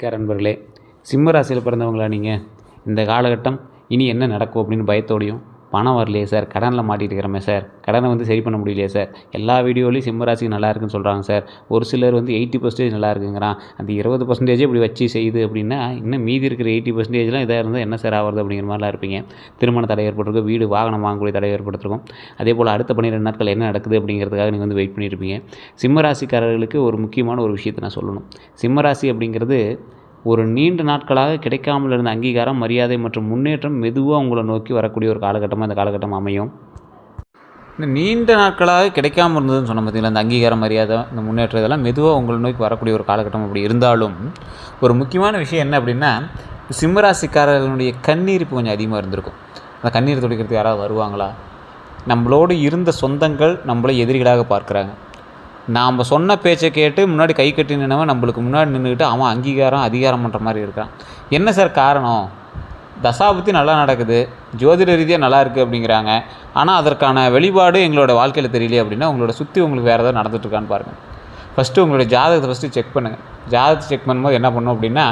நண்பர்களே, சிம்ம ராசியில் பிறந்தவங்களா நீங்கள்? இந்த காலகட்டம் இனி என்ன நடக்கும் அப்படின்னு பயத்தோடையும், பணம் வரலையே சார், கடனில் மாட்டிட்டு இருக்கிறோமே சார், கடனை சரி பண்ண முடியலையே சார், எல்லா வீடியோலையும் சிம்ம ராசிக்கு நல்லா இருக்குன்னு சொல்கிறாங்க சார், ஒரு சிலர் 80% நல்லா இருக்குங்கிறான், அந்த 20% இப்படி வச்சு செய்யுது அப்படின்னா, இன்னும் மீதி இருக்கிற 80%லாம் இதாக இருந்தால் என்ன சார் ஆகிறது அப்படிங்கிற மாதிரிலாம் இருப்பீங்க. திருமண தடை ஏற்பட்டிருக்கும், வீடு வாகனம் வாங்கக்கூடிய தடை ஏற்படுத்திருக்கும். அதே போல் அடுத்த 12 நாட்கள் என்ன நடக்குது அப்படிங்கிறதுக்காக நீங்கள் வெயிட் பண்ணியிருப்பீங்க. சிம்ம ராசிக்காரர்களுக்கு ஒரு முக்கியமான ஒரு விஷயத்தை நான் சொல்லணும். சிம்ம ராசி அப்படிங்கிறது ஒரு நீண்ட நாட்களாக கிடைக்காமல் இருந்த அங்கீகாரம், மரியாதை மற்றும் முன்னேற்றம் மெதுவாக உங்களை நோக்கி வரக்கூடிய ஒரு காலகட்டமாக இந்த காலகட்டம் அமையும். இந்த நீண்ட நாட்களாக கிடைக்காமல் இருந்ததுன்னு சொன்ன பார்த்தீங்களா, இந்த அங்கீகாரம், மரியாதை, இந்த முன்னேற்றம் இதெல்லாம் மெதுவாக உங்களை நோக்கி வரக்கூடிய ஒரு காலகட்டம். அப்படி இருந்தாலும் ஒரு முக்கியமான விஷயம் என்ன அப்படின்னா, சிம்மராசிக்காரர்களுடைய கண்ணீர் இப்போ கொஞ்சம் அதிகமாக இருந்திருக்கும். அந்த கண்ணீர் துடைக்கிறதுக்கு யாராவது வருவாங்களா? நம்மளோடு இருந்த சொந்தங்கள் நம்மளை எதிரிகளாக பார்க்குறாங்க. நாம் சொன்ன பேச்சை கேட்டு முன்னாடி கை கட்டி நின்னவன் நம்மளுக்கு முன்னாடி நின்றுக்கிட்டு அவன் அங்கீகாரம் அதிகாரம் பண்ணுற மாதிரி இருக்கான். என்ன சார் காரணம்? தசாபுத்தி நல்லா நடக்குது, ஜோதிட ரீதியாக நல்லா இருக்குது அப்படிங்கிறாங்க. ஆனால் அதற்கான வெளிப்பாடு எங்களோட வாழ்க்கையில் தெரியலையே அப்படின்னா, உங்களோட சுற்றி உங்களுக்கு வேறு ஏதாவது நடந்துட்டுருக்கான்னு பாருங்கள். ஃபஸ்ட்டு உங்களுடைய ஜாதகத்தை செக் பண்ணுங்கள். ஜாதகத்தை செக் பண்ணும்போது என்ன பண்ணணும் அப்படின்னா,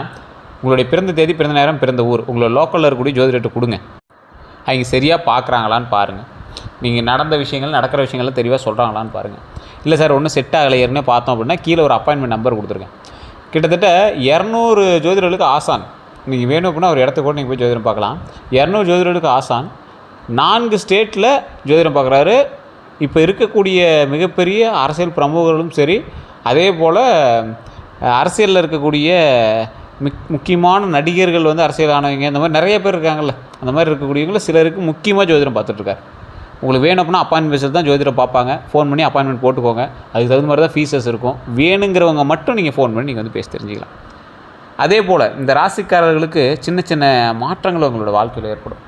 உங்களுடைய பிறந்த தேதி, பிறந்த நேரம், பிறந்த ஊர், உங்களோட லோக்கலில் இருக்கக்கூடிய ஜோதிடத்தை கொடுங்க. அவங்க சரியாக பார்க்குறாங்களான்னு பாருங்கள். நீங்கள் நடந்த விஷயங்கள், நடக்கிற விஷயங்கள்லாம் தெளிவாக சொல்கிறாங்களான்னு பாருங்கள். இல்லை சார் ஒன்றும் செட் ஆகலை ஏற்கனவே பார்த்தோம் அப்படின்னா, கீழே ஒரு அப்பாயின்மெண்ட் நம்பர் கொடுத்துருக்கேன். கிட்டத்தட்ட 200 ஜோதிடர்களுக்கு ஆசான். நீங்கள் வேணும் அப்படின்னா ஒரு இடத்துக்கு கூட நீங்கள் போய் ஜோதிடம் பார்க்கலாம். 200 ஜோதிடர்களுக்கு ஆசான் 4 ஸ்டேட்டில் ஜோதிடம் பார்க்குறாரு. இப்போ இருக்கக்கூடிய மிகப்பெரிய அரசியல் பிரமுகர்களும் சரி, அதே போல் அரசியலில் இருக்கக்கூடிய முக்கியமான நடிகர்கள் அரசியல் ஆனவங்க, இந்த மாதிரி நிறைய பேர் இருக்காங்கள்ல, அந்த மாதிரி இருக்கக்கூடியவங்கள சிலருக்கு முக்கியமாக ஜோதிடம் பார்த்துட்ருக்காரு. உங்களுக்கு வேணும் அப்படின்னா அப்பாயின்மெண்ட் பேஸில் தான் ஜோதிடம் பார்ப்பாங்க. ஃபோன் பண்ணி அப்பாயின்மெண்ட் போட்டுக்கோங்க. அதுக்கு தகுந்த மாதிரி தான் ஃபீஸஸ் இருக்கும். வேணுங்கிறவங்க மட்டும் நீங்கள் ஃபோன் பண்ணி நீங்கள் பேசி தெரிஞ்சுக்கலாம். அதே போல் இந்த ராசிக்காரர்களுக்கு சின்ன சின்ன மாற்றங்கள் உங்களோட வாழ்க்கையில் ஏற்படும்.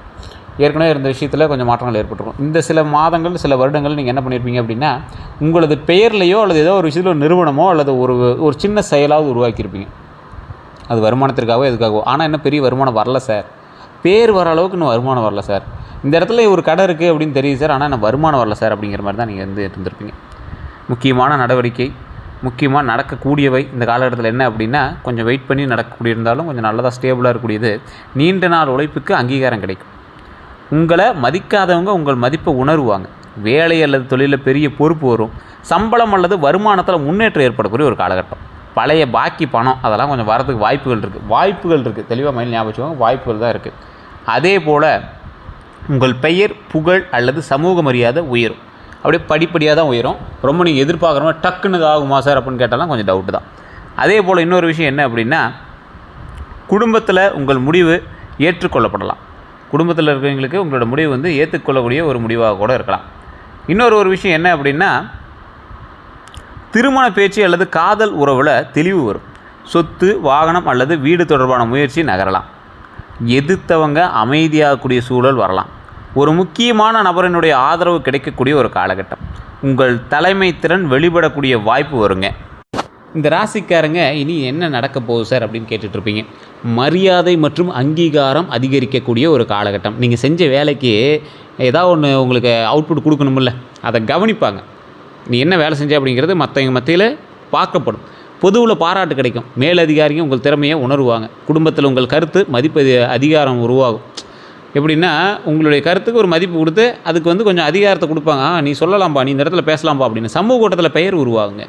ஏற்கனவே இருந்த விஷயத்தில் கொஞ்சம் மாற்றங்கள் ஏற்பட்டுருக்கும். இந்த சில மாதங்கள், சில வருடங்கள் நீங்கள் என்ன பண்ணியிருப்பீங்க அப்படின்னா, உங்களது பெயர்லையோ அல்லது ஏதோ ஒரு விஷயத்தில் ஒரு நிறுவனமோ அல்லது ஒரு சின்ன செயலாவது உருவாக்கியிருப்பீங்க. அது வருமானத்திற்காகவோ எதுக்காகவோ. ஆனால் என்ன பெரிய வருமானம் வரல சார், பேர் வர அளவுக்கு இன்னும் வருமானம் வரல சார், இந்த இடத்துல ஒரு கடை இருக்குது அப்படின்னு தெரியுது சார், ஆனால் நான் வருமானம் வரல சார் அப்படிங்கிற மாதிரி தான் நீங்கள் இருந்திருப்பீங்க. முக்கியமான நடவடிக்கை, முக்கியமாக நடக்கக்கூடியவை இந்த காலகட்டத்தில் என்ன அப்படின்னா, கொஞ்சம் வெயிட் பண்ணி நடக்கக்கூடிய இருந்தாலும் கொஞ்சம் நல்லதாக ஸ்டேபிளாக இருக்கக்கூடியது. நீண்ட நாள் உழைப்புக்கு அங்கீகாரம் கிடைக்கும். உங்களை மதிக்காதவங்க உங்கள் மதிப்பை உணர்வாங்க. வேலை அல்லது தொழிலில் பெரிய பொறுப்பு வரும். சம்பளம் அல்லது வருமானத்தில் முன்னேற்றம் ஏற்படக்கூடிய ஒரு காலகட்டம். பழைய பாக்கி பணம் அதெல்லாம் கொஞ்சம் வரதுக்கு வாய்ப்புகள் இருக்குது. தெளிவாக மைண்ட் ஞாபகம் வச்சுக்கோங்க, வாய்ப்புகள் தான் இருக்குது. அதே போல் உங்கள் பெயர், புகழ் அல்லது சமூக மரியாதை உயரும். அப்படியே படிப்படியாக தான் உயரும். ரொம்ப நீங்கள் எதிர்பார்க்குற மாதிரி டக்குன்னு ஆகுமா சார் அப்படின்னு கேட்டாலும் கொஞ்சம் டவுட்டு தான். அதே போல் இன்னொரு விஷயம் என்ன அப்படின்னா, குடும்பத்தில் உங்கள் முடிவு ஏற்றுக்கொள்ளப்படலாம். குடும்பத்தில் இருக்கிறவங்களுக்கு உங்களோட முடிவு ஏற்றுக்கொள்ளக்கூடிய ஒரு முடிவாக கூட இருக்கலாம். இன்னொரு விஷயம் என்ன அப்படின்னா, திருமண பேச்சு அல்லது காதல் உறவில் தெளிவு வரும். சொத்து, வாகனம் அல்லது வீடு தொடர்பான முயற்சி நகரலாம். எதிர்த்தவங்க அமைதியாகக்கூடிய சூழல் வரலாம். ஒரு முக்கியமான நபரினுடைய ஆதரவு கிடைக்கக்கூடிய ஒரு காலகட்டம். உங்கள் தலைமை திறன் வெளிப்படக்கூடிய வாய்ப்பு வருங்க. இந்த ராசிக்காரங்க இனி என்ன நடக்க போகுது சார் அப்படின்னு கேட்டுட்ருப்பீங்க. மரியாதை மற்றும் அங்கீகாரம் அதிகரிக்கக்கூடிய ஒரு காலகட்டம். நீங்கள் செஞ்ச வேலைக்கு ஏதாவது ஒன்று உங்களுக்கு அவுட்புட் கொடுக்கணுமில்ல, அதை கவனிப்பாங்க. நீ என்ன வேலை செஞ்ச அப்படிங்கிறது மற்றவங்க மத்தியில் பார்க்கப்படும். பொதுவில் பாராட்டு கிடைக்கும். மேலதிகாரிங்க உங்கள் திறமையை உணர்வாங்க. குடும்பத்தில் உங்கள் கருத்து மதிப்பு அதிகாரம் உருவாகும். எப்படின்னா, உங்களுடைய கருத்துக்கு ஒரு மதிப்பு கொடுத்து அதுக்கு கொஞ்சம் அதிகாரத்தை கொடுப்பாங்க. நீ சொல்லலாம்பா, நீ இந்த இடத்துல பேசலாம்பா அப்படின்னு சமூக கூட்டத்தில் பெயர் உருவாகுங்க.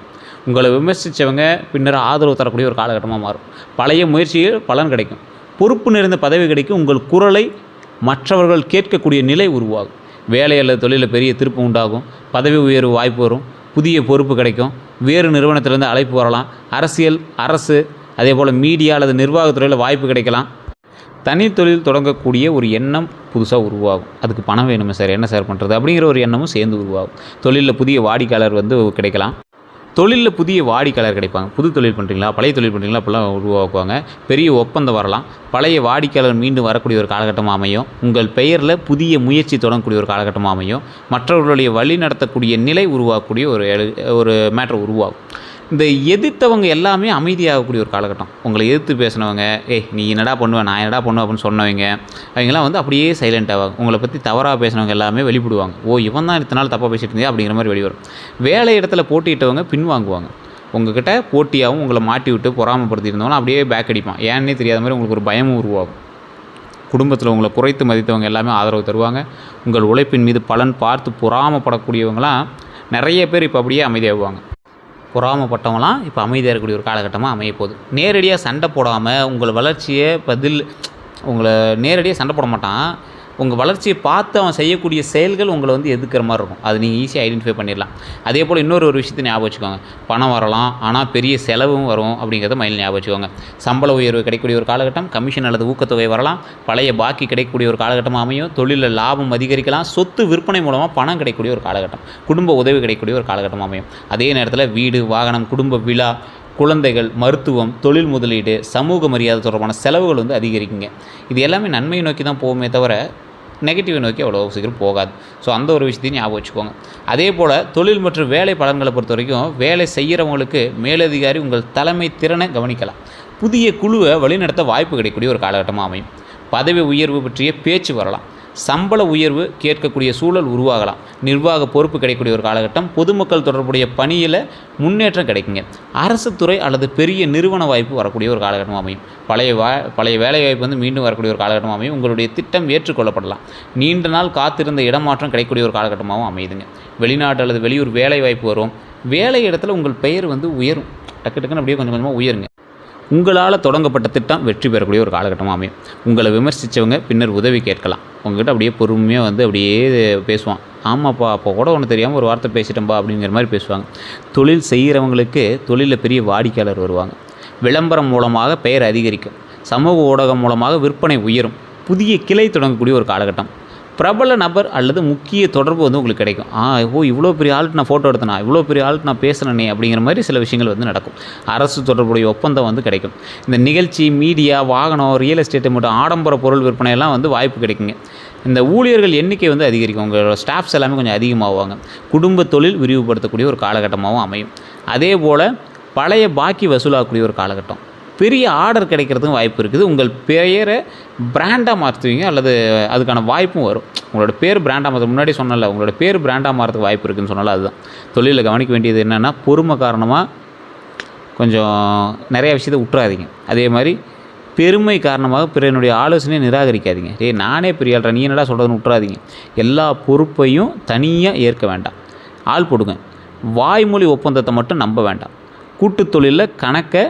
உங்களை விமர்சித்தவங்க பின்னர் ஆதரவு தரக்கூடிய ஒரு காலகட்டமாக மாறும். பழைய முயற்சியில் பலன் கிடைக்கும். பொறுப்பு நிறைந்த பதவி கிடைக்கும். உங்கள் குரலை மற்றவர்கள் கேட்கக்கூடிய நிலை உருவாகும். வேலை அல்லது தொழிலில் பெரிய திருப்பு உண்டாகும். பதவி உயர்வு வாய்ப்பு வரும். புதிய பொறுப்பு கிடைக்கும். வேறு நிறுவனத்திலேருந்து அழைப்பு வரலாம். அரசியல், அரசு, அதே போல் மீடியா அல்லது நிர்வாகத்துறையில் வாய்ப்பு கிடைக்கலாம். தனித்தொழில் தொடங்கக்கூடிய ஒரு எண்ணம் புதுசாக உருவாகும். அதுக்கு பணம் வேணுமே சார், என்ன சார் பண்ணுறது அப்படிங்கிற ஒரு எண்ணமும் சேர்ந்து உருவாகும். தொழிலில் புதிய வாடிக்கையாளர் கிடைக்கலாம். தொழிலில் புதிய வாடிக்கையாளர் கிடைப்பாங்க. புது தொழில் பண்ணுறீங்களா, பழைய தொழில் பண்ணுறீங்களா, அப்போல்லாம் உருவாக்குவாங்க. பெரிய ஒப்பந்தம் வரலாம். பழைய வாடிக்கையாளர் மீண்டும் வரக்கூடிய ஒரு காலகட்டமாக அமையும். உங்கள் பெயரில் புதிய முயற்சி தொடங்கக்கூடிய ஒரு காலகட்டமாக அமையும். மற்றவர்களுடைய வழி நடத்தக்கூடிய நிலை உருவாக்கக்கூடிய ஒரு மேட்டர் உருவாகும். இந்த எதிர்த்தவங்க எல்லாமே அமைதியாகக்கூடிய ஒரு காலகட்டம். உங்களை எதிர்த்து பேசினவங்க, நீ என்னடா பண்ணுவேன், நான் என்னடா பண்ணுவேன் அப்படின்னு சொன்னவங்க, அவங்கெல்லாம் அப்படியே சைலண்ட் ஆவாங்க. உங்களை பற்றி தவறாக பேசினவங்க எல்லாமே வெளிப்படுவாங்க. இவன் தான் இத்தனை நாள் தப்பாக பேசிட்டு இருந்தே அப்படிங்கிற மாதிரி வெளிவரும். வேலை இடத்துல போட்டியிட்டவங்க பின்வாங்குவாங்க. உங்ககிட்ட போட்டியாகவும் உங்களை மாட்டி விட்டு பொறாமப்படுத்தியிருந்தவங்களும் அப்படியே பேக் அடிப்பான். ஏன்னே தெரியாத மாதிரி உங்களுக்கு ஒரு பயமும் உருவாகும். குடும்பத்தில் உங்களை குறைத்து மதித்தவங்க எல்லாமே ஆதரவு தருவாங்க. உங்கள் உழைப்பின் மீது பலன் பார்த்து பொறாமப்படக்கூடியவங்களாம் நிறைய பேர் இப்போ அப்படியே அமைதியாகுவாங்க. பொறாமப்பட்டவங்களாம் இப்போ அமைதியாக இருக்கக்கூடிய ஒரு காலகட்டமாக அமையப்போகுது. நேரடியாக சண்டை போடாமல் உங்கள் வளர்ச்சியை உங்களை நேரடியாக சண்டை போட மாட்டான். உங்கள் வளர்ச்சியை பார்த்து அவன் செய்யக்கூடிய செயல்கள் உங்களை வந்து எதிர்க்கிற மாதிரி இருக்கும். அது நீங்கள் ஈஸியாக ஐடென்டிஃபை பண்ணிடலாம். அதே போல் இன்னொரு விஷயத்தை ஞாபகம் வச்சுக்கோங்க. பணம் வரலாம், ஆனால் பெரிய செலவும் வரும் அப்படிங்கிறத மைண்டில் ஞாபகம் வச்சுக்கோங்க. சம்பள உயர்வு கிடைக்கக்கூடிய ஒரு காலகட்டம், கமிஷன் அல்லது ஊக்கத்தொகை வரலாம், பழைய பாக்கி கிடைக்கக்கூடிய ஒரு காலகட்டமாக அமையும், தொழிலில் லாபம் அதிகரிக்கலாம், சொத்து விற்பனை மூலமாக பணம் கிடைக்கக்கூடிய ஒரு காலகட்டம், குடும்ப உதவி கிடைக்கக்கூடிய ஒரு காலகட்டமாக அமையும். அதே நேரத்தில் வீடு, வாகனம், குடும்ப விழா, குழந்தைகள், மருத்துவம், தொழில் முதலீடு, சமூக மரியாதை தொடர்பான செலவுகள் வந்து அதிகரிக்குங்க. இது எல்லாமே நன்மையை நோக்கி தான் போகுமே தவிர நெகட்டிவை நோக்கி அவ்வளோ சீக்கிரம் போகாது. ஸோ அந்த ஒரு விஷயத்தையும் ஞாபகம் வச்சுக்கோங்க. அதே போல் தொழில் மற்றும் வேலை பலன்களை பொறுத்த வரைக்கும் வேலை செய்கிறவங்களுக்கு மேலதிகாரி உங்கள் தலைமை திறனை கவனிக்கலாம். புதிய குழுவை வழிநடத்த வாய்ப்பு கிடைக்கக்கூடிய ஒரு காலகட்டமாக அமையும். பதவி உயர்வு பற்றிய பேச்சு வரலாம். சம்பள உயர்வு கேட்கக்கூடிய சூழல் உருவாகலாம். நிர்வாக பொறுப்பு கிடைக்கக்கூடிய ஒரு காலகட்டம். பொதுமக்கள் தொடர்புடைய பணியில் முன்னேற்றம் கிடைக்குங்க. அரசு துறை அல்லது பெரிய நிறுவன வாய்ப்பு வரக்கூடிய ஒரு காலகட்டமாக அமையும். பழைய வேலை வாய்ப்பு வந்து மீண்டும் வரக்கூடிய ஒரு காலகட்டமாக அமையும். உங்களுடைய திட்டம் ஏற்றுக்கொள்ளப்படலாம். நீண்ட நாள் காத்திருந்த இடமாற்றம் கிடைக்கக்கூடிய ஒரு காலகட்டமாகவும் அமையுதுங்க. வெளிநாட்டு அல்லது வெளியூர் வேலை வாய்ப்பு வரும். வேலை இடத்துல உங்கள் பெயர் வந்து உயரும். டக்குன்னு அப்படியே கொஞ்சம் கொஞ்சமாக உயருங்க. உங்களால் தொடங்கப்பட்ட திட்டம் வெற்றி பெறக்கூடிய ஒரு காலகட்டமாக அமையும். உங்களை விமர்சித்தவங்க பின்னர் உதவி கேட்கலாம். உங்கள்கிட்ட அப்படியே பொறுமையாக வந்து அப்படியே பேசுவான். ஆமாப்பா, அப்போ கூட ஒன்று தெரியாமல் ஒரு வார்த்தை பேசிட்டேன்பா அப்படிங்கிற மாதிரி பேசுவாங்க. தொழில் செய்கிறவங்களுக்கு தொழிலில் பெரிய வாடிக்கையாளர் வருவாங்க. விளம்பரம் மூலமாக பெயர் அதிகரிக்கும். சமூக ஊடகம் மூலமாக விற்பனை உயரும். புதிய கிளை தொடங்கக்கூடிய ஒரு காலகட்டம். பிரபல நபர் அல்லது முக்கிய தொடர்பு வந்து உங்களுக்கு கிடைக்கும். இவ்வளோ பெரிய ஆள்கிட்ட நான் ஃபோட்டோ எடுத்தேனா, இவ்வளோ பெரிய ஆள்கிட்ட நான் பேசுகிறேனே அப்படிங்கிற மாதிரி சில விஷயங்கள் வந்து நடக்கும். அரசு தொடர்புடைய ஒப்பந்தம் வந்து கிடைக்கும். இந்த நிகழ்ச்சி, மீடியா, வாகனம், ரியல் எஸ்டேட்டு மற்றும் ஆடம்பர பொருள் விற்பனையெல்லாம் வந்து வாய்ப்பு கிடைக்குங்க. இந்த ஊழியர்கள் எண்ணிக்கை வந்து அதிகரிக்கும். உங்களோட ஸ்டாஃப்ஸ் எல்லாமே கொஞ்சம் அதிகமாகுவாங்க. குடும்ப தொழில் விரிவுபடுத்தக்கூடிய ஒரு காலகட்டமாகவும் அமையும். அதே போல் பழைய பாக்கி வசூலாகக்கூடிய ஒரு காலகட்டம். பெரிய ஆர்டர் கிடைக்கிறதுக்கும் வாய்ப்பு இருக்குது. உங்கள் பெயரை பிராண்டாக மாற்றுவீங்க அல்லது அதுக்கான வாய்ப்பும் வரும். உங்களோட பேர் பிராண்டாக மாற்ற முன்னாடி சொன்னல, உங்களோட பேர் பிராண்டாக மாறதுக்கு வாய்ப்பு இருக்குதுன்னு சொன்னால அதுதான். தொழிலில் கவனிக்க வேண்டியது என்னென்னா, பொறுமை காரணமாக கொஞ்சம் நிறையா விஷயத்தை விட்டுறாதீங்க. அதே மாதிரி பெருமை காரணமாக பிறனுடைய ஆலோசனையை நிராகரிக்காதீங்க. நானே பெரிய ஆள்றேன், நீ என்னடா சொல்கிறதுன்னு விட்டுறாதீங்க. எல்லா பொறுப்பையும் தனியாக ஏற்க வேண்டாம். ஆள் போடுங்க. வாய்மொழி ஒப்பந்தத்தை மட்டும் நம்ப வேண்டாம். கூட்டுத் தொழிலில் கணக்கை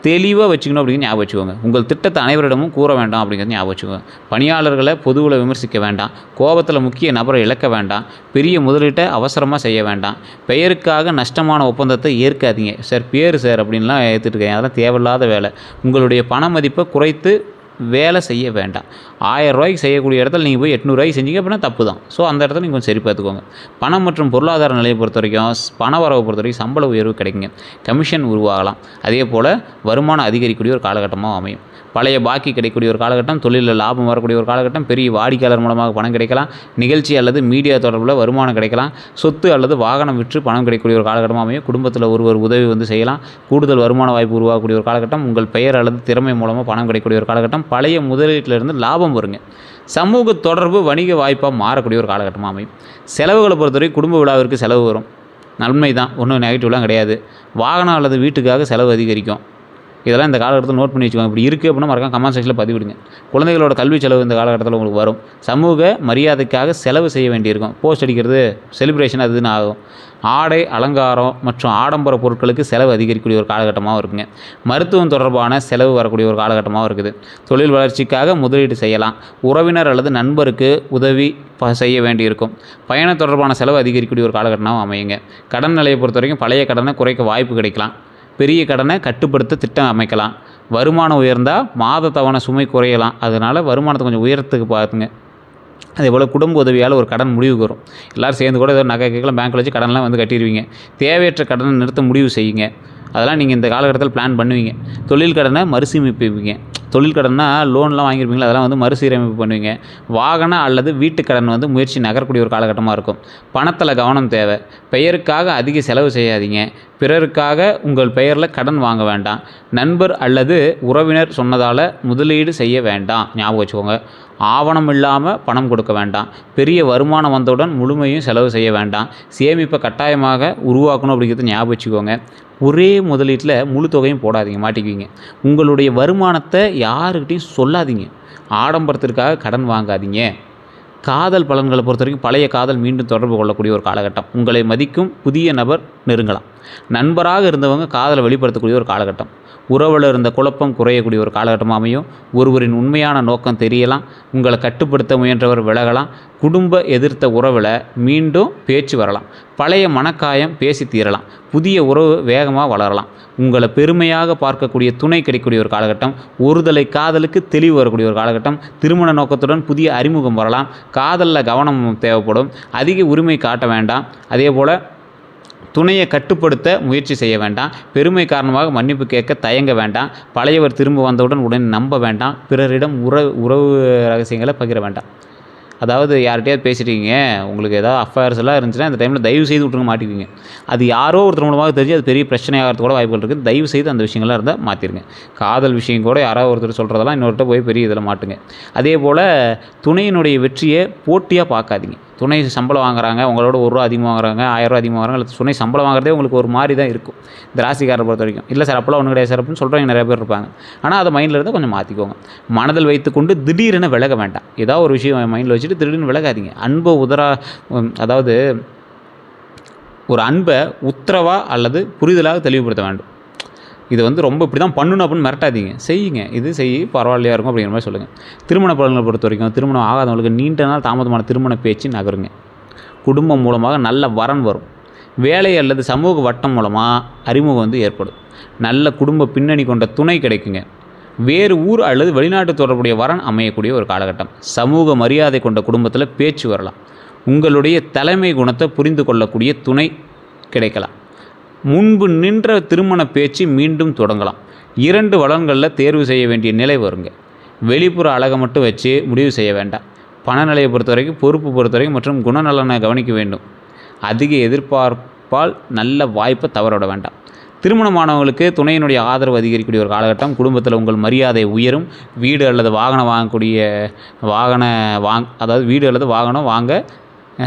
தெளிவாக வச்சுக்கணும் அப்படிங்கிற ஞாபகம் வச்சுக்கோங்க. உங்கள் திட்டத்தை அனைவரிடமும் கூற வேண்டாம் அப்படிங்கிறது ஞாபகம் வச்சுக்கோங்க. பணியாளர்களை பொதுவில் விமர்சிக்க வேண்டாம். கோபத்தில் முக்கிய நபரை இழக்க வேண்டாம். பெரிய முதலீட்டை அவசரமாக செய்ய வேண்டாம். பெயருக்காக நஷ்டமான ஒப்பந்தத்தை ஏற்காதீங்க. பேர் அப்படின்லாம் ஏற்றுட்டு இருக்கேன், அதெல்லாம் தேவையில்லாத வேலை. உங்களுடைய பண மதிப்பை குறைத்து வேலை செய்ய வேண்டாம். 1000 ரூபாய்க்கு செய்யக்கூடிய இடத்துல நீங்கள் போய் 800 ரூபாய்க்கு செஞ்சீங்க அப்படின்னா தப்பு தான். ஸோ அந்த இடத்துல நீங்கள் கொஞ்சம் சரி பார்த்துக்கோங்க. பணம் மற்றும் பொருளாதார நிலையை பொறுத்த வரைக்கும், பண வரவை பொறுத்த வரைக்கும் சம்பள உயர்வு கிடைக்குங்க. கமிஷன் உருவாகலாம். அதே போல் வருமானம் அதிகரிக்கக்கூடிய ஒரு காலகட்டமாக அமையும். பழைய பாக்கி கிடைக்கக்கூடிய ஒரு காலகட்டம். தொழிலில் லாபம் வரக்கூடிய ஒரு காலகட்டம். பெரிய வாடிக்கையாளர் மூலமாக பணம் கிடைக்கலாம். நிகழ்ச்சி அல்லது மீடியா தொடர்பில் வருமானம் கிடைக்கலாம். சொத்து அல்லது வாகனம் விற்று பணம் கிடைக்கக்கூடிய ஒரு காலகட்டமாக அமையும். குடும்பத்தில் ஒருவர் உதவி வந்து செய்யலாம். கூடுதல் வருமான வாய்ப்பு உருவாகக்கூடிய ஒரு காலகட்டம். உங்கள் பெயர் அல்லது திறமை மூலமாக பணம் கிடைக்கக்கூடிய ஒரு காலகட்டம். பழைய முதலீட்டிலிருந்து லாபம் வருங்க. சமூக தொடர்பு வணிக வாய்ப்பாக மாறக்கூடிய ஒரு காலகட்டமாக அமையும். செலவுகளை பொறுத்தவரை குடும்ப விழாவிற்கு செலவு வரும். நன்மை தான், ஒன்றும் நெகட்டிவ்லாம் கிடையாது. வாகனம் அல்லது வீட்டுக்காக செலவு அதிகரிக்கும். இதெல்லாம் இந்த காலகட்டத்தில் நோட் பண்ணி வச்சுக்கோங்க. இப்படி இருக்குது அப்படின்னா மறக்காம கமெண்ட் செக்ஷனில் பதிவிடுங்க. குழந்தைகளோட கல்வி செலவு இந்த காலகட்டத்தில் உங்களுக்கு வரும். சமூக மரியாதைக்காக செலவு செய்ய வேண்டியிருக்கும். போஸ்ட் அடிக்கிறது, செலிப்ரேஷன் அதுன்னு ஆகும். ஆடை, அலங்காரம் மற்றும் ஆடம்பர பொருட்களுக்கு செலவு அதிகரிக்கக்கூடிய ஒரு காலகட்டமாகவும் இருக்குங்க. மருத்துவம் தொடர்பான செலவு வரக்கூடிய ஒரு காலகட்டமாகவும் இருக்குது. தொழில் வளர்ச்சிக்காக முதலீடு செய்யலாம். உறவினர் அல்லது நண்பருக்கு உதவி செய்ய வேண்டியிருக்கும். பயணம் தொடர்பான செலவு அதிகரிக்கக்கூடிய ஒரு காலகட்டமாகவும் அமையுங்க. கடன் நிலையை பொறுத்த வரைக்கும் பழைய கடனை குறைக்க வாய்ப்பு கிடைக்கலாம். பெரிய கடனை கட்டுப்படுத்த திட்டம் அமைக்கலாம். வருமானம் உயர்ந்தால் மாத தவணை சுமை குறையலாம். அதனால் வருமானத்தை கொஞ்சம் உயரத்துக்கு பார்த்துங்க. அதே போல் குடும்ப உதவியால் ஒரு கடன் முடிவுக்கு வரும். எல்லோரும் சேர்ந்து கூட ஏதோ நகை கேட்கலாம், பேங்க்கில் வச்சு கடன்லாம் வந்து கட்டிடுவீங்க. தேவையற்ற கடனை நிறுத்த முடிவு செய்யுங்க. அதெல்லாம் நீங்கள் இந்த காலகட்டத்தில் பிளான் பண்ணுவீங்க. தொழில் கடனை மறுசீரமைப்பீங்க. தொழில் கடன்னா லோன்லாம் வாங்கியிருப்பீங்களா, அதெல்லாம் வந்து மறுசீரமைப்பு பண்ணுவீங்க. வாகன அல்லது வீட்டு கடன் வந்து முயற்சி நகரக்கூடிய ஒரு காலகட்டமாக இருக்கும். பணத்தில் கவனம் தேவை. பெயருக்காக அதிக செலவு செய்யாதீங்க. பிறருக்காக உங்கள் பெயரில் கடன் வாங்க வேண்டாம். நண்பர் அல்லது உறவினர் சொன்னதால் முதலீடு செய்ய வேண்டாம். ஞாபகம் வச்சுக்கோங்க. ஆவணம் இல்லாமல் பணம் கொடுக்க வேண்டாம். பெரிய வருமானம் வந்தவுடன் முழுமையும் செலவு செய்ய வேண்டாம். சேமிப்பை கட்டாயமாக உருவாக்கணும் அப்படிங்கிறத ஞாபகம் வச்சுக்கோங்க. ஒரே முதலீட்டில் முழு தொகையும் போடாதீங்க, மாட்டிக்குவீங்க. உங்களுடைய வருமானத்தை யாருக்கிட்டையும் சொல்லாதீங்க. ஆடம்பரத்திற்காக கடன் வாங்காதீங்க. காதல் பலன்களை பொறுத்த வரைக்கும் பழைய காதல் மீண்டும் தொடர்பு கொள்ளக்கூடிய ஒரு காலகட்டம். உங்களை மதிக்கும் புதிய நபர் நெருங்கலாம். நண்பராக இருந்தவங்க காதலை வெளிப்படுத்தக்கூடிய ஒரு காலகட்டம். உறவில் இருந்த குழப்பம் குறையக்கூடிய ஒரு காலகட்டமாக அமையும். ஒருவரின் உண்மையான நோக்கம் தெரியலாம். உங்களை கட்டுப்படுத்த முயன்றவர் விலகலாம். குடும்ப எதிர்த்த உறவில் மீண்டும் பேச்சு வரலாம். பழைய மனக்காயம் பேசி தீரலாம். புதிய உறவு வேகமாக வளரலாம். உங்களை பெருமையாக பார்க்கக்கூடிய துணை கிடைக்கக்கூடிய ஒரு காலகட்டம். ஒருதலை காதலுக்கு தெளிவு வரக்கூடிய ஒரு காலகட்டம். திருமண நோக்கத்துடன் புதிய அறிமுகம் வரலாம். காதலில் கவனம் தேவைப்படும். அதிக உரிமை காட்ட வேண்டாம். அதே போல் துணையை கட்டுப்படுத்த முயற்சி செய்ய வேண்டாம். பெருமை காரணமாக மன்னிப்பு கேட்க தயங்க வேண்டாம். பழையவர் திரும்ப வந்தவுடன் உடனே நம்ப வேண்டாம். பிறரிடம் உறவு ரகசியங்களை பகிர வேண்டாம். அதாவது யார்கிட்டயாவது பேசிட்டீங்க, உங்களுக்கு ஏதாவது அஃபேர்ஸ் எல்லாம் இருந்துச்சுன்னா அந்த டைமில் தயவு செய்து விட்டுருங்க, மாட்டிக்குவீங்க. அது யாரோ ஒருத்தர் மூலமாக தெரிஞ்சு அது பெரிய பிரச்சனையாகிறது கூட வாய்ப்புகள் இருக்குது. தயவு செய்து அந்த விஷயங்கள்லாம் இருந்தால் மாற்றிடுங்க. காதல் விஷயம் கூட யாராவது ஒருத்தர் சொல்கிறதெல்லாம் இன்னொருத்த போய் பெரிய இதில் மாட்டுங்க. அதே போல் துணையினுடைய வெற்றியை போட்டியாக பார்க்காதீங்க. துணை சம்பளம் வாங்குறாங்க, உங்களோட ₹1 அதிகமாக வாங்குறாங்க, ₹1000 அதிகமாக வாங்குறாங்க, இல்லை துணை சம்பளம் வாங்குறதே உங்களுக்கு ஒரு மாதிரி தான் இருக்கும் இந்த ராசிக்காரரை பொறுத்த வரைக்கும். இல்லை சார் அப்போலாம் ஒன்றும் கிடையாது சார் அப்படின்னு சொல்கிறவங்க நிறைய பேர் இருப்பாங்க. ஆனால் அதை மைண்டில் இருந்தால் கொஞ்சம் மாற்றிக்கோங்க. மனதில் வைத்துக்கொண்டு திடீரென விலக வேண்டாம். ஏதாவது ஒரு விஷயம் மைண்டில் வச்சுட்டு திடீர்னு விலகாதீங்க. அன்பை அதாவது ஒரு அன்பை உத்தரவா அல்லது புரிதலாக தெளிவுபடுத்த வேண்டும். இது ரொம்ப இப்படி தான் பண்ணணும் அப்படின்னு மிரட்டாதீங்க. செய்யுங்க, இது பரவாயில்லையா இருக்கும் அப்படிங்கிற மாதிரி சொல்லுங்கள். திருமண பலன்களை பொறுத்த வரைக்கும் திருமணம் ஆகாதவங்களுக்கு நீண்ட நாள் தாமதமான திருமண பேச்சு நகருங்க. குடும்பம் மூலமாக நல்ல வரன் வரும். வேலை அல்லது சமூக வட்டம் மூலமாக அறிமுகம் ஏற்படும். நல்ல குடும்ப பின்னணி கொண்ட துணை கிடைக்குங்க. வேறு ஊர் அல்லது வெளிநாட்டு தொடர்புடைய வரன் அமையக்கூடிய ஒரு காலகட்டம். சமூக மரியாதை கொண்ட குடும்பத்தில் பேச்சு வரலாம். உங்களுடைய தலைமை குணத்தை புரிந்து கொள்ளக்கூடிய துணை கிடைக்கலாம். முன்பு நின்ற திருமண பேச்சு மீண்டும் தொடங்கலாம். 2 வளன்களில் தேர்வு செய்ய வேண்டிய நிலை வருங்க. வெளிப்புற அழகை மட்டும் வச்சு முடிவு செய்ய வேண்டாம். பணநிலையை பொறுத்த வரைக்கும், பொறுப்பு பொறுத்த வரைக்கும் மற்றும் குணநலனை கவனிக்க வேண்டும். அதிக எதிர்பார்ப்பால் நல்ல வாய்ப்பை தவறவிட வேண்டாம். திருமணமானவங்களுக்கு துணையினுடைய ஆதரவு அதிகரிக்கக்கூடிய ஒரு காலகட்டம். குடும்பத்தில் உங்கள் மரியாதை உயரும். வீடு அல்லது வாகனம் அதாவது வீடு அல்லது வாகனம் வாங்க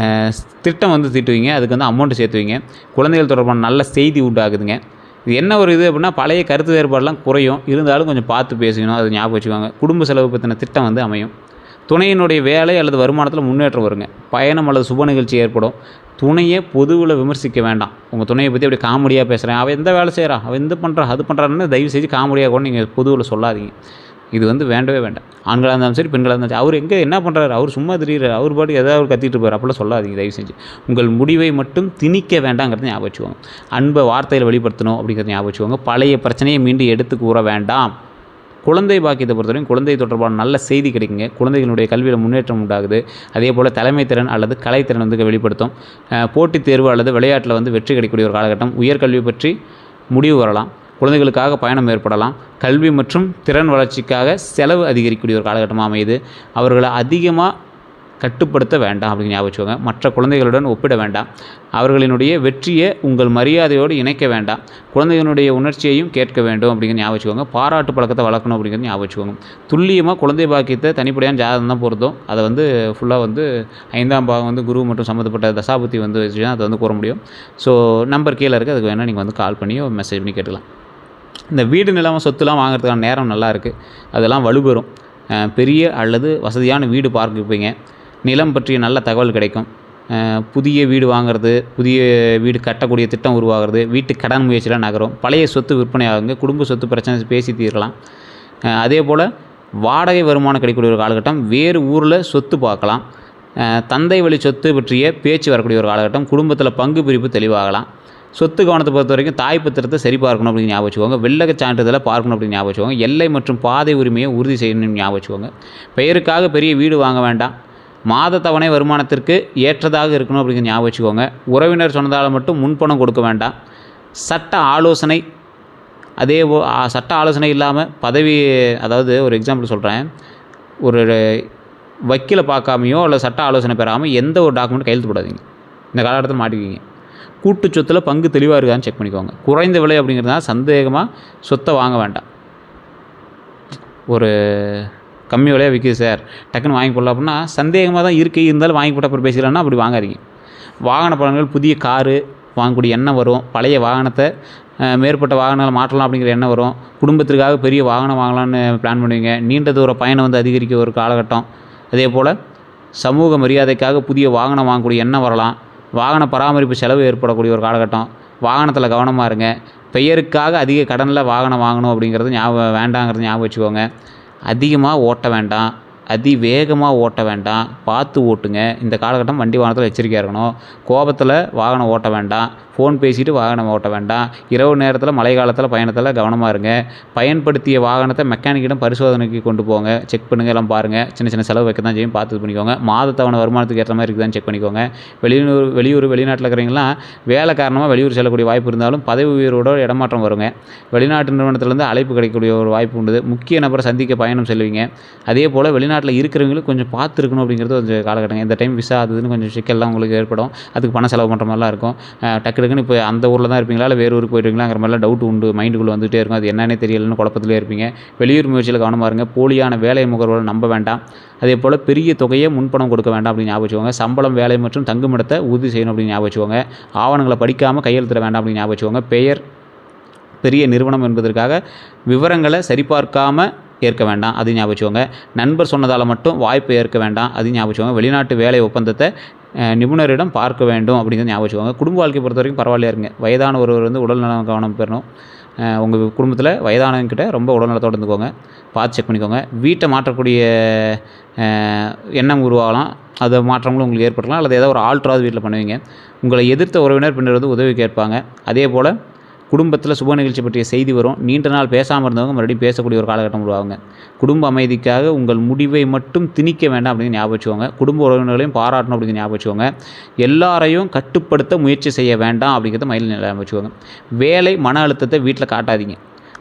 திட்டம் தீட்டுவீங்க. அதுக்கு அமௌண்ட்டு சேர்த்துவீங்க. குழந்தைகள் தொடர்பான நல்ல செய்தி உண்டாகுதுங்க. இது என்ன ஒரு இது அப்படின்னா, பழைய கருத்து வேறுபாடெல்லாம் குறையும். இருந்தாலும் கொஞ்சம் பார்த்து பேசணும், அதை ஞாபகம் வச்சுக்கோங்க. குடும்ப செலவு பற்றின திட்டம் அமையும். துணையினுடைய வேலை அல்லது வருமானத்தில் முன்னேற்றம் வருங்க. பயணம் அல்லது சுப நிகழ்ச்சி ஏற்படும். துணையை பொதுவில் விமர்சிக்க வேண்டாம். உங்கள் துணையை பற்றி அப்படி காமெடியாக பேசுகிறேன், அவன் எந்த வேலை செய்கிறான், அவன் எந்த பண்ணுறான், அது பண்ணுறான்னு தயவு செய்து காமெடியாக கூட நீங்கள் பொதுவில் சொல்லாதீங்க. இது வேண்டவே வேண்டாம். ஆண்களாக இருந்தாலும் சரி, பெண்களாக இருந்தாலும் சரி. அவர் எங்கே என்ன பண்ணுறாரு, அவர் சும்மா திரியிறார், அவர் பாட்டு ஏதாவது கத்திட்டு இருப்பார், அப்போல்லாம் சொல்லாதீங்க தயவு செஞ்சு. உங்கள் முடிவை மட்டும் திணிக்க வேண்டாங்கிறத ஞாபகம் வச்சுக்கோங்க. அன்பை வார்த்தையில் வெளிப்படுத்தணும் அப்படிங்கிறத ஞாபகம் வச்சுக்கோங்க. பழைய பிரச்சனையை மீண்டும் எடுத்து கூற வேண்டாம். குழந்தை பாக்கியத்தை பொறுத்தவரைக்கும் குழந்தை தொடர்பான நல்ல செய்தி கிடைக்குங்க. குழந்தைகளுடைய கல்வியில் முன்னேற்றம் உண்டாகுது. அதே போல் தலைமைத்திறன் அல்லது கலைத்திறன் வெளிப்படுத்தும். போட்டித் தேர்வு அல்லது விளையாட்டில் வெற்றி கிடைக்கக்கூடிய ஒரு காலகட்டம். உயர்கல்வி பற்றி முடிவு வரலாம். குழந்தைகளுக்காக பயணம் ஏற்படலாம். கல்வி மற்றும் திறன் வளர்ச்சிக்காக செலவு அதிகரிக்கக்கூடிய ஒரு காலகட்டமாக அமையுது. அவர்களை அதிகமாக கட்டுப்படுத்த வேண்டாம் அப்படின்னு ஞாபகம் வச்சுக்கோங்க. மற்ற குழந்தைகளுடன் ஒப்பிட வேண்டாம். அவர்களினுடைய வெற்றியை உங்கள் மரியாதையோடு இணைக்க வேண்டாம். குழந்தைகளுடைய உணர்ச்சியையும் கேட்க வேண்டும் அப்படிங்கிற ஞாபகம் வச்சுக்கோங்க. பாராட்டு பழக்கத்தை வளர்க்கணும் அப்படிங்கிறது ஞாபகம் வச்சுக்கோங்க. துல்லியமாக குழந்தை பாக்கியத்தை தனிப்படையான ஜாதகம் தான் பொருத்தும். அதை ஃபுல்லாக 5ஆம் பாகம் குரு மற்றும் சம்மந்தப்பட்ட தசாபுத்தி வச்சு தான் அதை கூற முடியும். ஸோ நம்பர் கீழே இருக்குது, அதுக்கு வேணால் நீங்கள் கால் பண்ணி மெசேஜ் பண்ணி கேட்டுக்கலாம். இந்த வீடு நிலம் சொத்துலாம் வாங்குறதுக்கான நேரம் நல்லா இருக்குது. அதெல்லாம் வலுப்பெறும். பெரிய அல்லது வசதியான வீடு பார்ப்பீங்க. நிலம் பற்றிய நல்ல தகவல் கிடைக்கும். புதிய வீடு வாங்குறது, புதிய வீடு கட்டக்கூடிய திட்டம் உருவாகிறது. வீட்டு கடன் முயற்சியெலாம் நகரும். பழைய சொத்து விற்பனை ஆகுங்க. குடும்ப சொத்து பிரச்சனை பேசி தீரலாம். அதே போல் வாடகை வருமானம் கிடைக்கக்கூடிய ஒரு காலகட்டம். வேறு ஊரில் சொத்து பார்க்கலாம். தந்தை வழி சொத்து பற்றிய பேச்சு வரக்கூடிய ஒரு காலகட்டம். குடும்பத்தில் பங்கு பிரிப்பு தெளிவாகலாம். சொத்து கவனத்தை பொறுத்த வரைக்கும் தாய் பத்திரத்தை சரி பார்க்கணும் அப்படின்னு ஞாபகம் வச்சுக்கோங்க. வெள்ளக சான்றிதழை பார்க்கணும் அப்படின்னு ஞாபகம் வச்சுக்கோங்க. எல்லை மற்றும் பாதை உரிமையை உறுதி செய்யணும்னு ஞாபகம் வச்சுக்கோங்க. பெயருக்காக பெரிய வீடு வாங்க வேண்டாம். மாத தவணை வருமானத்திற்கு ஏற்றதாக இருக்கணும் அப்படிங்கிற ஞாபகம் வச்சுக்கோங்க. உறவினர் சொன்னதால் மட்டும் முன்பணம் கொடுக்க வேண்டாம். சட்ட ஆலோசனை சட்ட ஆலோசனை இல்லாமல் பதவி, அதாவது ஒரு எக்ஸாம்பிள் சொல்கிறேன். ஒரு வக்கீலை பார்க்காமையோ இல்லை சட்ட ஆலோசனை பெறாமல் எந்த ஒரு டாக்குமெண்ட் கையெழுத்து போடாதீங்க. இந்த காலகட்டத்தில் மாட்டிக்குவீங்க. கூட்டு சொத்தில் பங்கு தெளிவாக இருக்கான்னு செக் பண்ணிக்கோங்க. குறைந்த விலை அப்படிங்கிறதுனால சந்தேகமாக சொத்தை வாங்க வேண்டாம். ஒரு கம்மி விலையாக விற்கிது சார், டக்குன்னு வாங்கி போடலாம் அப்படின்னா சந்தேகமாக தான் இருந்தாலும் வாங்கி போட்டால் அப்புறம் பேசிக்கலாம்னா அப்படி வாங்காதீங்க. வாகன பலன்கள், புதிய காரு வாங்கக்கூடிய எண்ணம் வரும். பழைய வாகனத்தை மேற்பட்ட வாகனங்களை மாற்றலாம் அப்படிங்கிற எண்ணம் வரும். குடும்பத்திற்காக பெரிய வாகனம் வாங்கலாம்னு பிளான் பண்ணுவீங்க. நீண்ட தூர பயணம் வந்து அதிகரிக்க ஒரு காலகட்டம். அதேபோல் சமூக மரியாதைக்காக புதிய வாகனம் வாங்கக்கூடிய எண்ணம் வரலாம். வாகன பராமரிப்பு செலவு ஏற்படக்கூடிய ஒரு காலகட்டம். வாகனத்தில் கவனமாக இருங்க. பெயருக்காக அதிக கடனில் வாகனம் வாங்கணும் அப்படிங்கிறது வேண்டாங்கிறது ஞாபகம் வச்சுக்கோங்க. அதிகமாக ஓட்ட வேண்டாம், அதிவேகமாக ஓட்ட வேண்டாம், பார்த்து ஓட்டுங்க. இந்த காலகட்டம் வண்டி வாகனத்தில் எச்சரிக்கையாக இருக்கணும். கோபத்தில் வாகனம் ஓட்ட வேண்டாம், ஃபோன் பேசிட்டு வாகனம் ஓட்ட வேண்டாம். இரவு நேரத்தில் மழை காலத்தில் பயணத்தில் கவனமாக இருங்க. பயன்படுத்திய வாகனத்தை மெக்கானிக்கிடம் பரிசோதனைக்கு கொண்டு போங்க, செக் பண்ணுங்கள், எல்லாம் பாருங்கள். சின்ன சின்ன செலவு வைக்க தான் செய்யும், பார்த்து பண்ணிக்கோங்க. மாதத்தவணை வருமானத்துக்கு ஏற்ற மாதிரி இருக்குதான்னு செக் பண்ணிக்கோங்க. வெளிநாட்டில் இருக்கிறவங்களாம் வேலை காரணமாக வெளியூர் செல்லக்கூடிய வாய்ப்பு இருந்தாலும் பதவி உயர்வோட இடமாற்றம் வருங்க. வெளிநாட்டு நிறுவனத்திலேருந்து அழைப்பு கிடைக்கக்கூடிய ஒரு வாய்ப்பு உண்டு. முக்கிய நபரை சந்திக்க பயணம் செல்வீங்க. அதே போல் வெளிநாட்டில் இருக்கிறவங்களும் கொஞ்சம் பார்த்துருக்கணும் அப்படிங்கிறது கொஞ்சம் காலகட்டங்க. இந்த டைம் விசா அதுன்னு கொஞ்சம் சிக்கல்லாம் உங்களுக்கு ஏற்படும். அதுக்கு பணம் செலவு பண்ணுற மாதிரிலாம் இருக்கும். டக்குன்னு இப்போ அந்த ஊரில் தான் இருப்பீங்களா இல்லை வேறு ஊருக்கு போயிடுவீங்களாங்கிற மாதிரிலாம் டவுட் உண்டு. மைண்டுக்குள்ளே வந்துகிட்டே இருக்கும். அது என்னன்னே தெரியலன்னு குழப்பத்திலே இருப்பீங்க. வெளியூர் முயற்சியில் கவனமாக இருங்க. போலியான வேலை முகர்வோடு நம்ப வேண்டாம். அதே போல் பெரிய தொகையை முன்பணம் கொடுக்க வேண்டாம் அப்படின்னு ஞாபகம் வச்சுக்கோங்க. சம்பளம், வேலை மற்றும் தங்குமிடத்தை உறுதி செய்யணும் அப்படின்னு ஞாபகம் வச்சுக்கோங்க. ஆவணங்களை படிக்காமல் கையெழுத்திட வேண்டாம் அப்படின்னு ஞாபகம் வச்சுக்கோங்க. பெயர் பெரிய நிறுவனம் என்பதற்காக விவரங்களை சரிபார்க்காமல் ஏற்க வேண்டாம், அது ஞாபகம் வச்சுக்கோங்க. நண்பர் சொன்னதால் மட்டும் வாய்ப்பை ஏற்க வேண்டாம், அது ஞாபகம் வச்சுக்கோங்க. வெளிநாட்டு வேலை ஒப்பந்தத்தை நிபுணரிடம் பார்க்க வேண்டும் அப்படிங்கிறது ஞாபகம் வச்சுக்கோங்க. குடும்ப வாழ்க்கை பொறுத்த வரைக்கும் பரவாயில்லையா இருங்க. வயதான ஒருவர் வந்து உடல் நலம் கவனம் பெறணும். உங்கள் குடும்பத்தில் வயதானவங்கிட்ட ரொம்ப உடல்நலத்தோடு இருந்துக்கோங்க, பார்த்து செக் பண்ணிக்கோங்க. வீட்டை மாற்றக்கூடிய எண்ணம் உருவாகலாம், அது மாற்றங்களும் உங்களுக்கு ஏற்படலாம். அல்லது ஏதோ ஒரு ஆல்ட்ராவது வீட்டில் பண்ணுவீங்க. உங்களை எதிர்த்த உறவினர் பின்னர் வந்து உதவி கேட்பாங்க. அதே போல் குடும்பத்தில் சுப நிகழ்ச்சி பற்றிய செய்தி வரும். நீண்ட நாள் பேசாமல் இருந்தவங்க மறுபடியும் பேசக்கூடிய ஒரு காலகட்டம் உருவாகுங்க. குடும்ப அமைதிக்காக உங்கள் முடிவை மட்டும் திணிக்க வேண்டாம் அப்படின்னு ஞாபகம் வச்சுக்கோங்க. குடும்ப உறவினர்களையும் பாராட்டணும் அப்படிங்கிற ஞாபகம் வச்சுக்கோங்க. எல்லாரையும் கட்டுப்படுத்த முயற்சி செய்ய வேண்டாம் அப்படிங்கிறத மைண்டில் ஞாபகம் வச்சுக்கோங்க. வேலை மன அழுத்தத்தை வீட்டில் காட்டாதீங்க.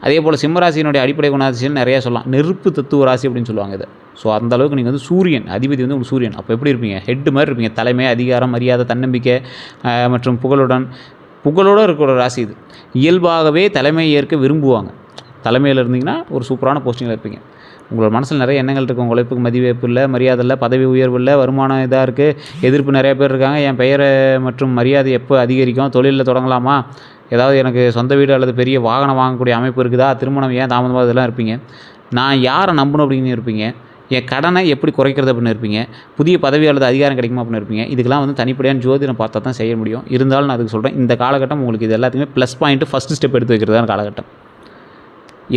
அதே போல் சிம்மராசியினுடைய அடிப்படை குணாதிசயம் நிறையா சொல்லலாம். நெருப்பு தத்துவ ராசி அப்படின்னு சொல்லுவாங்க இதை. ஸோ அந்தளவுக்கு நீங்கள் வந்து சூரியன் அதிபதி வந்து உங்களுக்கு சூரியன். அப்போ எப்படி இருப்பீங்க? ஹெட்டு மாதிரி இருப்பீங்க. தலைமை, அதிகாரம், மரியாதை, தன்னம்பிக்கை மற்றும் புகழோடு இருக்கிற ஒரு ராசி இது. இயல்பாகவே தலைமை ஏற்க விரும்புவாங்க. தலைமையில் இருந்தீங்கன்னா ஒரு சூப்பரான போஸ்டிங்கில் இருப்பீங்க. உங்களோட மனசில் நிறைய எண்ணங்கள் இருக்கும். உழைப்புக்கு மதிவேற்பு இல்லை, மரியாதை இல்லை, பதவி உயர்வு இல்லை, வருமானம் இதாக இருக்குது, எதிர்ப்பு நிறைய பேர் இருக்காங்க, என் பெயரை மற்றும் மரியாதை எப்போ அதிகரிக்கும், தொழிலில் தொடங்கலாமா, ஏதாவது எனக்கு சொந்த வீடு அல்லது பெரிய வாகனம் வாங்கக்கூடிய அமைப்பு இருக்குதா, திருமணம் ஏன் தாமதமாக இதெல்லாம் இருப்பீங்க. நான் யாரை நம்பணும் அப்படின்னு இருப்பீங்க. என் கடனை எப்படி குறைக்கிறது அப்படின்னு இருப்பீங்க. புதிய பதவி அல்லது அதிகாரம் கிடைக்குமா அப்படின்னு இருப்பீங்க. இதுக்கெல்லாம் வந்து தனிப்படையான ஜோதிடம் பார்த்தா தான் செய்ய முடியும். இருந்தாலும் நான் அதுக்கு சொல்கிறேன், இந்த காலகட்டம் உங்களுக்கு இது எல்லாத்துக்குமே ப்ளஸ் பாயிண்ட்டு, ஃபஸ்ட்டு ஸ்டெப் எடுத்து வைக்கிறதான காலகட்டம்.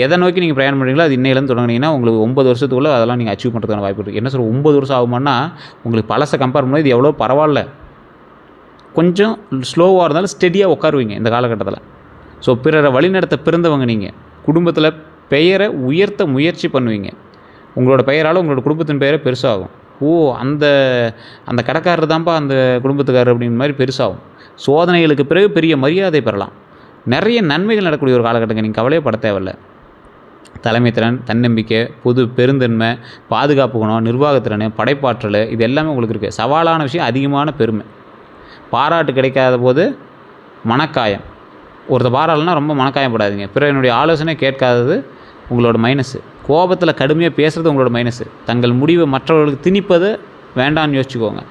எதை நோக்கி நீங்கள் பிரயாணம் பண்ணுறீங்களோ அது இன்னையிலேருந்து தொடங்கினீங்கன்னா உங்களுக்கு 9 வருஷத்துக்குள்ளே அதெல்லாம் நீங்கள் அச்சீவ் பண்ணுறதுக்கான வாய்ப்பு இருக்குது. என்ன சொல்கிற 9 வருஷம் ஆகுமானா உங்களுக்கு பழசை கம்பேர் பண்ணும்போது இது எவ்வளோ பரவாயில்ல. கொஞ்சம் ஸ்லோவாக இருந்தாலும் ஸ்டெடியாக உட்காருவீங்க இந்த காலகட்டத்தில். ஸோ பிறரை வழிநடத்த பிறந்தவங்க நீங்கள். குடும்பத்தில் பெயரை உயர்த்த முயற்சி பண்ணுவீங்க. உங்களோட பெயரால் உங்களோட குடும்பத்தின் பெயரை பெருசாகும். அந்த கடைக்காரர் தான்ப்பா அந்த குடும்பத்துக்காரர் அப்படிங்கிற மாதிரி பெருசாகும். சோதனைகளுக்கு பிறகு பெரிய மரியாதை பெறலாம். நிறைய நன்மைகள் நடக்கக்கூடிய ஒரு காலகட்டங்க. நீங்கள் கவலையே பட தேவையில்லை. தலைமைத்திறன், தன்னம்பிக்கை, பொது பெருந்தன்மை, பாதுகாப்பு குணம், நிர்வாகத்திறன், படைப்பாற்றல், இது எல்லாமே உங்களுக்கு இருக்குது. சவாலான விஷயம் அதிகமான பெருமை. பாராட்டு கிடைக்காத போது மனக்காயம். ஒருத்தர் பாராட்டலைன்னா ரொம்ப மனக்காயப்படாதீங்க. பிறனுடைய ஆலோசனை கேட்காதது உங்களோட மைனஸு. கோபத்தில் கடுமையாக பேசுகிறது உங்களோட மைனஸு. தங்கள் முடிவை மற்றவர்களுக்கு திணிப்பது வேண்டான்னு யோசிச்சுக்கோங்க.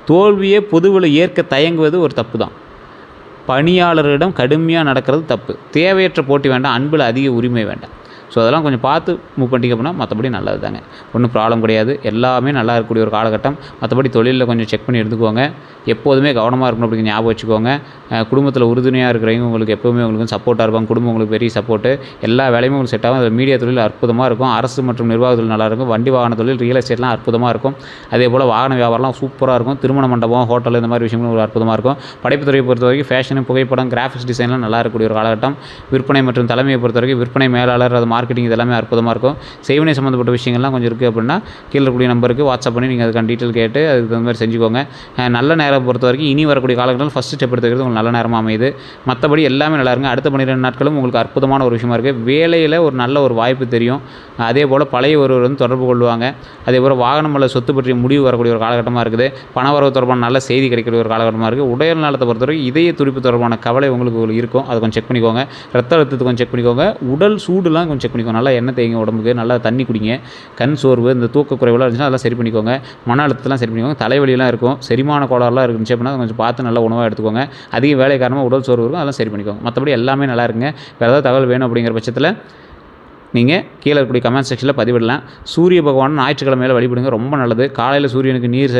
தோல்வியை பொதுவில் ஏற்க தயங்குவது ஒரு தப்பு தான். பணியாளர்களிடம் கடுமையாக நடக்கிறது தப்பு. தேவையற்ற போட்டி வேண்டாம், அன்பில் அதிக உரிமை வேண்டாம். ஸோ அதெல்லாம் கொஞ்சம் பார்த்து மூவ் பண்ணிக்க போனால் மற்றபடி நல்லது தாங்க. ஒன்றும் ப்ராப்ளம் கிடையாது. எல்லாமே நல்லா இருக்கக்கூடிய ஒரு காலகட்டம். மற்றபடி தொழிலில் கொஞ்சம் செக் பண்ணி எடுத்துக்கோங்க. எப்போதுமே கவனமாக இருக்கணும் அப்படிங்கிற ஞாபகம் வச்சுக்கோங்க. குடும்பத்தில் உறுதுணையாக இருக்கிறவங்க உங்களுக்கு எப்போவுமே உங்களுக்கு சப்போர்ட்டாக இருப்பாங்க. குடும்பம் உங்களுக்கு பெரிய சப்போர்ட்டு. எல்லா வேலையுமே உங்களுக்கு செட் ஆகும். மீடியா தொழில் அற்புதமாக இருக்கும். அரசு மற்றும் நிர்வாக தொழில் நல்லாயிருக்கும். வண்டி வாகன தொழில், ரியல் எஸ்டேட்லாம் அற்புதமாக இருக்கும். அதே போல் வாகன வியாபாரம்லாம் சூப்பராக இருக்கும். திருமண மண்டபம், ஹோட்டல், இந்த மாதிரி விஷயங்களும் ஒரு அற்புதமாக இருக்கும். படைப்புத்துறையை பொறுத்த வரைக்கும் ஃபேஷனு, புகைப்படம், கிராஃபிக்ஸ் டிசைன்லாம் நல்லா இருக்கக்கூடிய ஒரு காலகட்டம். விற்பனை மற்றும் தலைமையை பொறுத்த வரைக்கும் விற்பனை மேலாளர், அது மார்க்கெட்டிங், இதெல்லாமே அற்புதமாக இருக்கும். செய்வினை சம்மந்தப்பட்ட விஷயங்கள்லாம் கொஞ்சம் இருக்குது அப்படின்னா கீழே இருக்கக்கூடிய நம்பருக்கு வாட்ஸ்அப் பண்ணி நீங்கள் அதுக்கான டீட்டெயில் கேட்டு அதுக்கு தகுந்த மாதிரி செஞ்சுக்கோங்க. நல்ல நேரம் பொறுத்த வரைக்கும் இனி வரக்கூடிய காலகட்டத்தில் ஃபஸ்ட்டு ஸ்டெப் எடுத்துக்கிறது உங்களுக்கு நல்ல நேரமாக அமையுது. மற்றபடி எல்லாமே நல்லா இருங்க. அடுத்த 12 நாட்களும் உங்களுக்கு அற்புதமான ஒரு விஷயமா இருக்குது. வேலையில் ஒரு நல்ல ஒரு வாய்ப்பு தெரியும். அதே போல் பழைய ஒருவர் வந்து தொடர்பு கொள்வாங்க. அதே போல் வாகனம் அல்லது சொத்து பற்றிய முடிவு வரக்கூடிய ஒரு காலகட்டமாக இருக்குது. பணவரவு தொடர்பான நல்ல செய்தி கிடைக்கக்கூடிய ஒரு காலகட்டமாக இருக்குது. உடல் நலத்தை பொறுத்தவரைக்கும் இதய துடிப்பு தொடர்பான கவலை உங்களுக்கு இருக்கும். அதை கொஞ்சம் செக் பண்ணிக்கோங்க. ரத்த அழுத்தத்தை கொஞ்சம் செக் பண்ணிக்கோங்க. உடல் சூடுலாம் கொஞ்சம் செக் பண்ணிக்கோங்க. நல்லா எண்ணெய் தேய்ங்க உடம்புக்கு, நல்லா தண்ணி குடிங்க. கண் சோர்வு, இந்த தூக்க குறைவெல்லாம் இருந்துச்சுன்னா அதெல்லாம் சரி பண்ணிக்கோங்க. மன அழுத்தத்தெல்லாம் சரி பண்ணிக்கோங்க. தலைவலியெல்லாம் இருக்கும், செரிமான கோளாறுலாம் இருந்துச்சு அப்படின்னா கொஞ்சம் பார்த்து நல்ல உணவாக எடுத்துக்கோங்க. அதிக வேலை காரணமாக உடல் சோர்வு இருக்கும், அதெல்லாம் சரி பண்ணிக்கோங்க. மற்றபடி எல்லாமே நல்லா இருக்குங்க. வேறு ஏதாவது தகவல் வேணும் அப்படிங்கிற பட்சத்தில் நீங்கள் கீழே இருக்கக்கூடிய கமெண்ட் செக்ஷனில் பதிவிடலாம். சூரிய பகவான் ஞாயிற்றுக்கிழமையில வழிபடுங்க, ரொம்ப நல்லது. காலையில் சூரியனுக்கு நீர்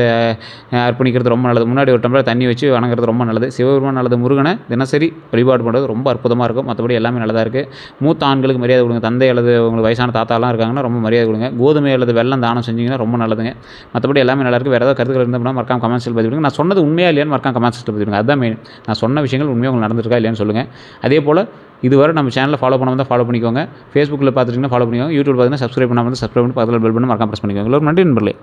அர்ப்பணிக்கிறது ரொம்ப நல்லது. முன்னாடி ஒரு டம்ளர் தண்ணி வச்சு வணங்குறது ரொம்ப நல்லது. சிவபெருமான் நல்லது. முருகனை தினசரி வழிபாடு பண்ணுறது ரொம்ப அற்புதமாக இருக்கும். மற்றபடி எல்லாமே நல்லதாக இருக்குது. மூத்த ஆண்களுக்கு மரியாதை கொடுங்க. தந்தை அல்லது உங்களுக்கு வயசான தாத்தாலாம் இருக்காங்கன்னா ரொம்ப மரியாதை கொடுங்க. கோதுமை அல்லது வெள்ளம் தானம் செஞ்சிங்கன்னா ரொம்ப நல்லதுங்க. மற்றபடி எல்லாமே நல்லா இருக்குது. வேறு ஏதாவது கருத்துக்கள் இருந்தால் மறக்காம கமெண்ட் செக்ஷனில் பதிவிடுங்க. நான் சொன்னது உண்மையாக இல்லையான்னு மறக்காம கமெண்ட் செக்ஷனில் பதிவிடுங்க. அதுதான் மெயின். நான் சொன்ன விஷயங்கள் உண்மையாக உங்களுக்கு நடந்துருக்கா இல்லையான்னு சொல்லுங்கள். அதே போல் இதுவரை நம்ம சேனலில் ஃபாலோ பண்ணாமல் தான் ஃபாலோ பண்ணிக்கோங்க. ஃபேஸ்புக்கில் பார்த்துட்டிங்கன்னா ஃபாலோ பண்ணிக்கோங்க. யூடியூப் பார்த்தீங்கன்னா சப்ஸ்கிரைப் பண்ணாமல் வந்து சப்ஸ்கிரைப் பண்ணி பக்கத்தில் பெல் பண்ணி மறக்காம ப்ரெஸ் பண்ணிக்கோங்க. எல்லோரும் நன்றி நண்பர்களே.